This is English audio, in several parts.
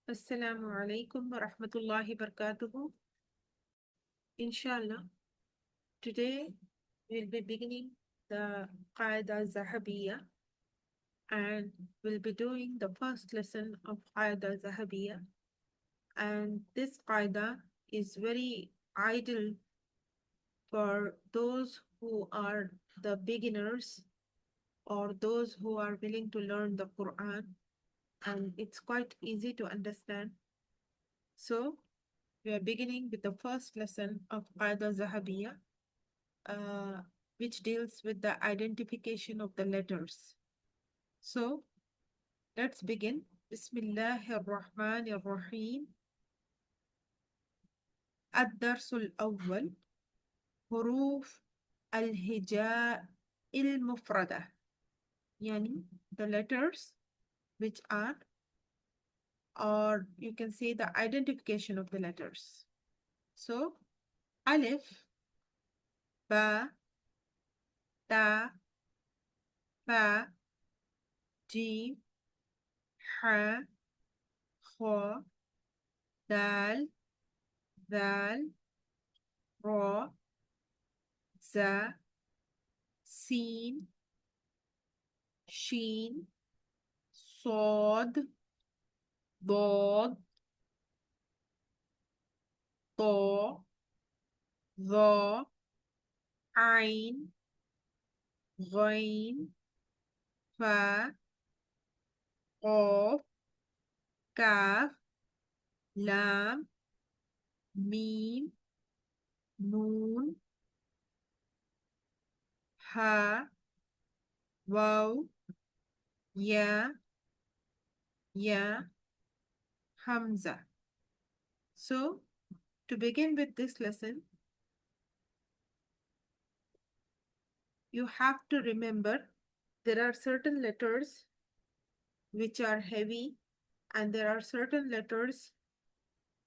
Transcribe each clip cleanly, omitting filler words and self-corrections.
Assalamu alaikum wa rahmatullahi barakatuhu. Inshallah, today we'll be beginning the qaidah zahabiyyah and we'll be doing the first lesson of qaidah zahabiyyah. And this qaidah is very ideal for those who are the beginners or those who are willing to learn the Quran, and it's quite easy to understand. So, we are beginning with the first lesson of qaidah zahabiyyah, which deals with the identification of the letters. So let's begin. Bismillahir Rahmanir Rahim. الدرس الأول حروف الهجاء المفردة يعني the letters which are, or you can say the identification of the letters. So alif, ba, ta, fa, jim, ha, kha, dal, ذال را ذا سين شين صاد ضاد طاء ظا عين غين فاء قاف كاف لام ميم نون ها واو يا همزة. So to begin with this lesson, you have to remember there are certain letters which are heavy and there are certain letters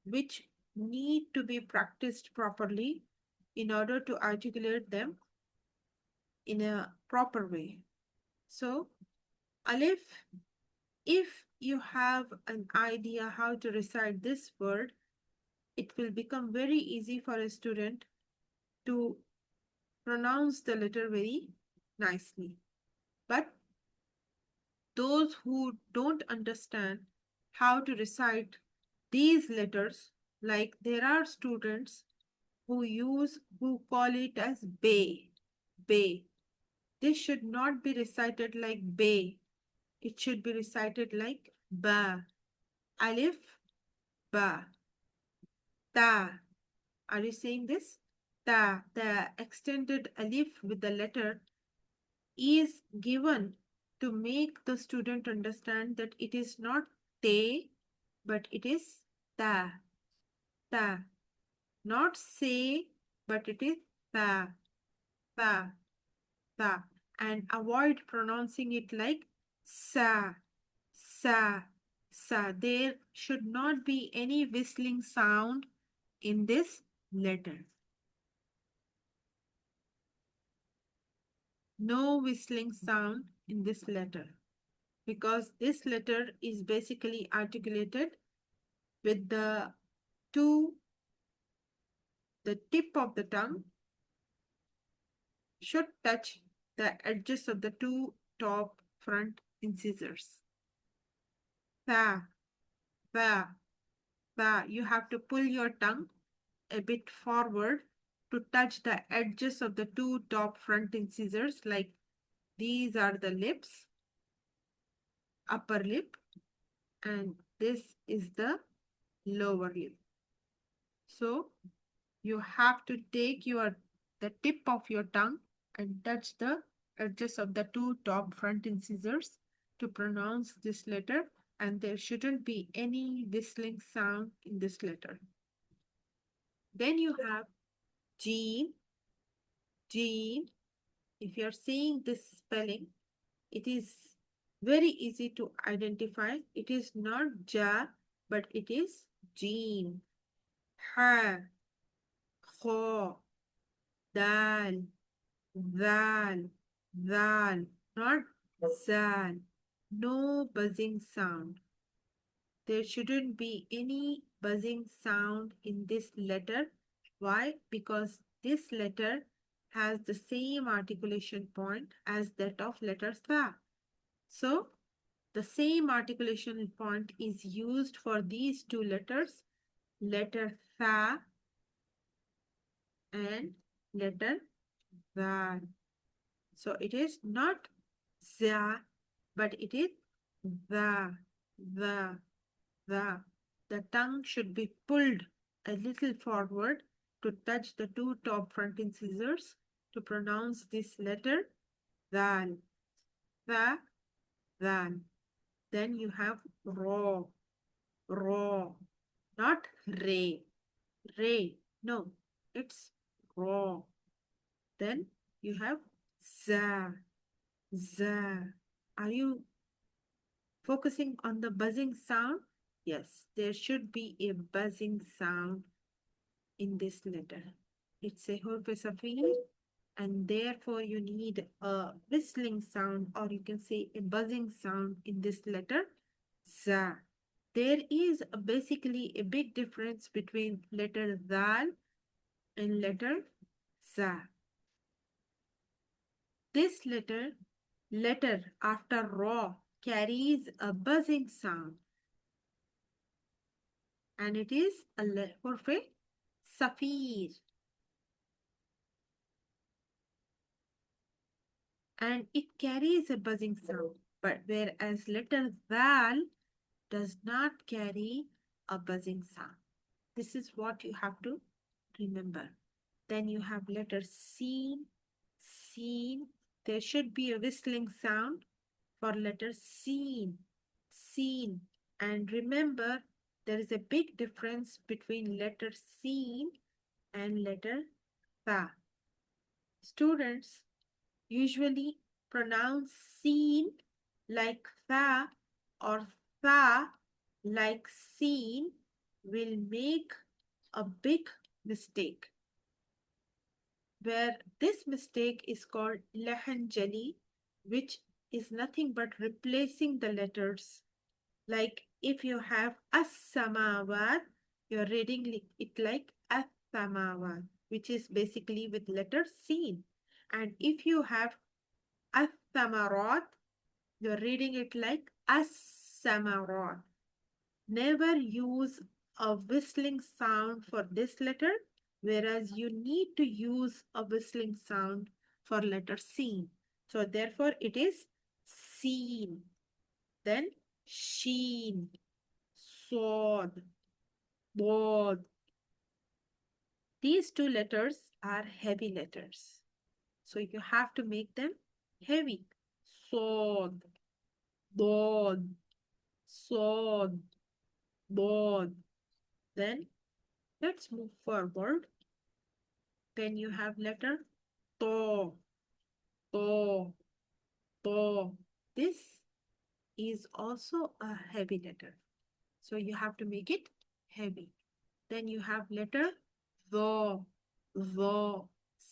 which need to be practiced properly in order to articulate them in a proper way. So, Alif, if you have an idea how to recite this word, it will become very easy for a student to pronounce the letter very nicely. But those who don't understand how to recite these letters, like there are students who call it as bay, bay. This should not be recited like bay. It should be recited like ba, alif, ba, ta. Are you saying this? Ta, the extended alif with the letter is given to make the student understand that it is not te, but it is ta, ta. Not say, but it is ta, ta, ta. And avoid pronouncing it like sa, sa, sa. There should not be any whistling sound in this letter. No whistling sound in this letter, because this letter is basically articulated with the tip of the tongue should touch the edges of the two top front incisors. Fa, fa, fa. You have to pull your tongue a bit forward to touch the edges of the two top front incisors, like these are the lips, upper lip, and this is the lower lip. So you have to take the tip of your tongue and touch the edges of the two top front incisors to pronounce this letter, and there shouldn't be any whistling sound in this letter. Then you have Jeen, Jeen. If you're seeing this spelling, it is very easy to identify. It is not Ja, but it is Jeen. Ha, Kho, Dal, Zal, Zal, not Zal. No buzzing sound. there shouldn't be any buzzing sound in this letter. Why? Because this letter has the same articulation point as that of letter tha. So, the same articulation point is used for these two letters, letter tha and letter va. So, it is not za, but it is va, va, va. The tongue should be pulled a little forward to touch the two top front incisors to pronounce this letter dal, va, dal. Then you have ro, ro, not re, re. No, it's ro. Then you have za, za. Are you focusing on the buzzing sound? Yes, there should be a buzzing sound in this letter. It's a huruf and therefore you need a whistling sound, or you can say a buzzing sound in this letter za. There is basically a big difference between letter dal and letter za. This letter after ra carries a buzzing sound, and it is a huruf safir. And it carries a buzzing sound, but whereas letter dal does not carry a buzzing sound. This is what you have to remember. Then you have letter seen, seen. There should be a whistling sound for letter seen, seen. And remember, there is a big difference between letter seen and letter tha. Students usually pronounce seen like tha or tha like seen will make a big mistake, where this mistake is called lahan jali, which is nothing but replacing the letters. Like if you have as-samawat, you're reading it like as-samawat, which is basically with letter seen. And if you have as-samarat, you're reading it like as-samarat. Never use a whistling sound for this letter, whereas you need to use a whistling sound for letter seen. So therefore it is seen. Then sheen, sword, bod. These two letters are heavy letters. So you have to make them heavy. Sword, bod, sword, bod. Then let's move forward. Then you have letter to, to, to. This is also a heavy letter. So you have to make it heavy. Then you have letter the, the.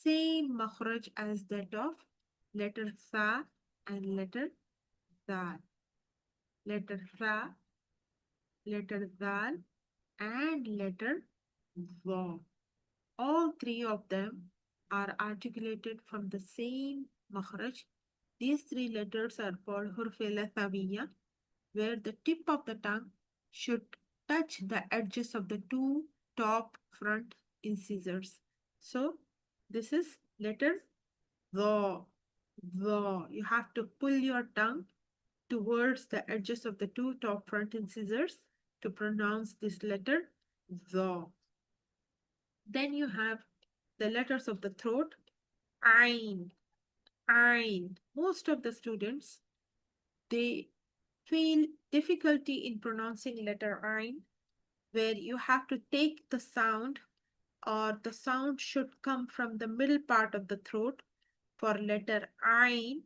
Same makhraj as that of letter tha and letter dal. Letter tha, letter dal, and letter the. All three of them are articulated from the same makhraj. These three letters are called huruf where the tip of the tongue should touch the edges of the two top front incisors. So this is letter the. The. You have to pull your tongue towards the edges of the two top front incisors to pronounce this letter the. Then you have the letters of the throat. Ein, ein. Most of the students, they feel difficulty in pronouncing letter ein, where you have to take the sound, or the sound should come from the middle part of the throat for letter ein,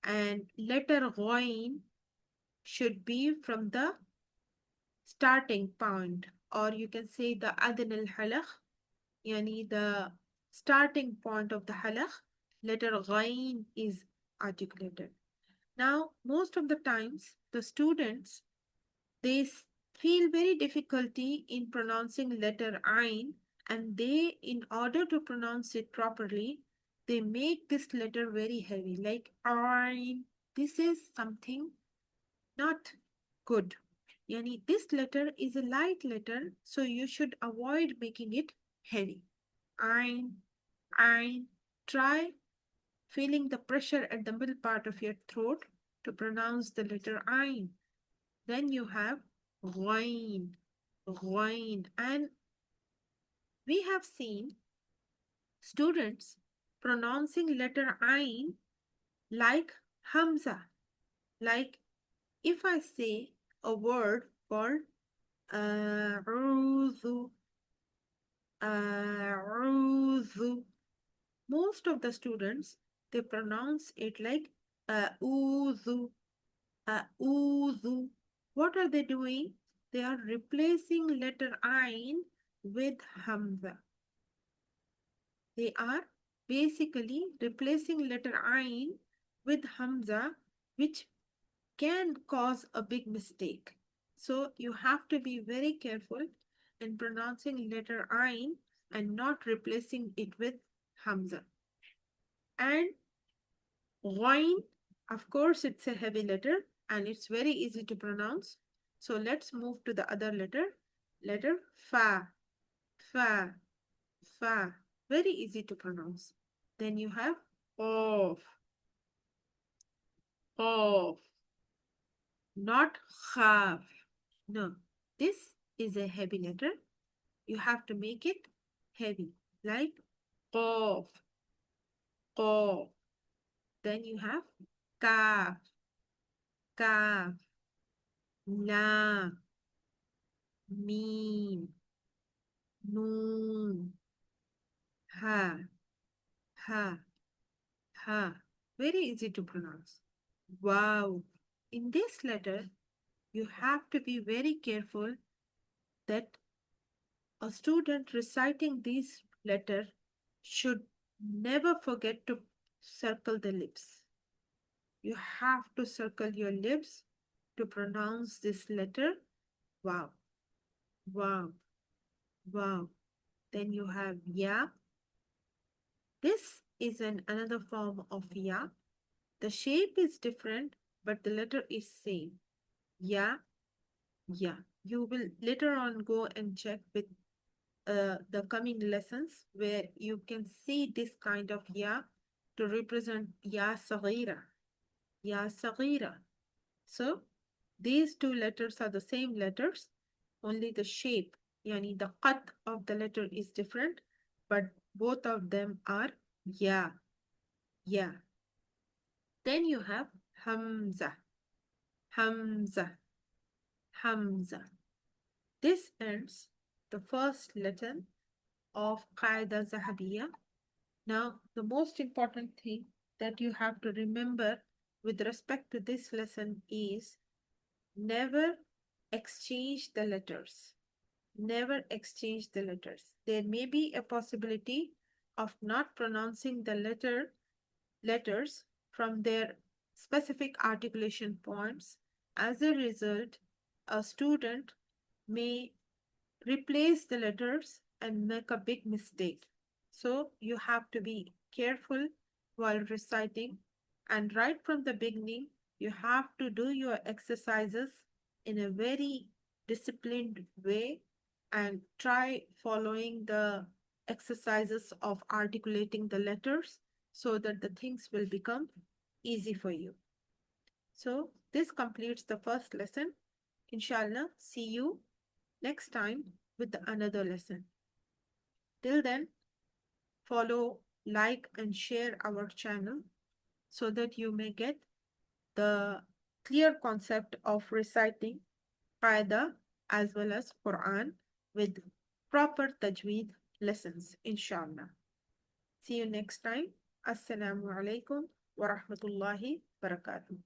and letter ghain should be from the starting point, or you can say the adn al-halakh, yani the starting point of the halakh, letter ghain is articulated. Now, most of the times, the students, they feel very difficulty in pronouncing letter Ain, and they, in order to pronounce it properly, they make this letter very heavy, like Ain. This is something not good. Yani this letter is a light letter, so you should avoid making it heavy. Ain, Ain. Try feeling the pressure at the middle part of your throat to pronounce the letter Ain. Then you have Ghain, Ghain. And we have seen students pronouncing letter Ain like Hamza. Like if I say a word called A'udhu, A'udhu, most of the students, they pronounce it like A'udhu, A'udhu. What are they doing? They are replacing letter Ain with Hamza. They are basically replacing letter Ain with Hamza, which can cause a big mistake. So you have to be very careful in pronouncing letter Ain and not replacing it with Hamza. And Ghain, of course, it's a heavy letter and it's very easy to pronounce. So let's move to the other letter. Letter Fa, Fa, Fa. Very easy to pronounce. Then you have Qaf, Qaf, not Khaf. No, this is a heavy letter. You have to make it heavy, like Qaf, Qaf. Then you have Kaf, Kaf, Lam, Mim, Noon, Ha, Ha, Ha. Very easy to pronounce. Wow. In this letter, you have to be very careful that a student reciting this letter should never forget to circle the lips. You have to circle your lips to pronounce this letter. Wow, wow, wow. Then you have Ya. This is another form of Ya. The shape is different, but the letter is same. Ya, Ya. You will later on go and check with the coming lessons where you can see this kind of Ya to represent Ya Saghira. Ya Saghira. So these two letters are the same letters, only the shape, yani the qat of the letter is different, but both of them are Ya, Ya. Then you have Hamza, Hamza, Hamza. This ends the first lesson of qaidah zahabiyyah. Now, the most important thing that you have to remember with respect to this lesson is never exchange the letters. Never exchange the letters. There may be a possibility of not pronouncing the letters from their specific articulation points. As a result, a student may replace the letters and make a big mistake. So you have to be careful while reciting, and right from the beginning, you have to do your exercises in a very disciplined way and try following the exercises of articulating the letters so that the things will become easy for you. So this completes the first lesson. Inshallah, see you next time with another lesson. Till then, follow, like, and share our channel so that you may get the clear concept of reciting qaidah as well as Quran with proper tajweed lessons, inshallah. See you next time. Assalamu alaikum wa rahmatullahi barakatuh.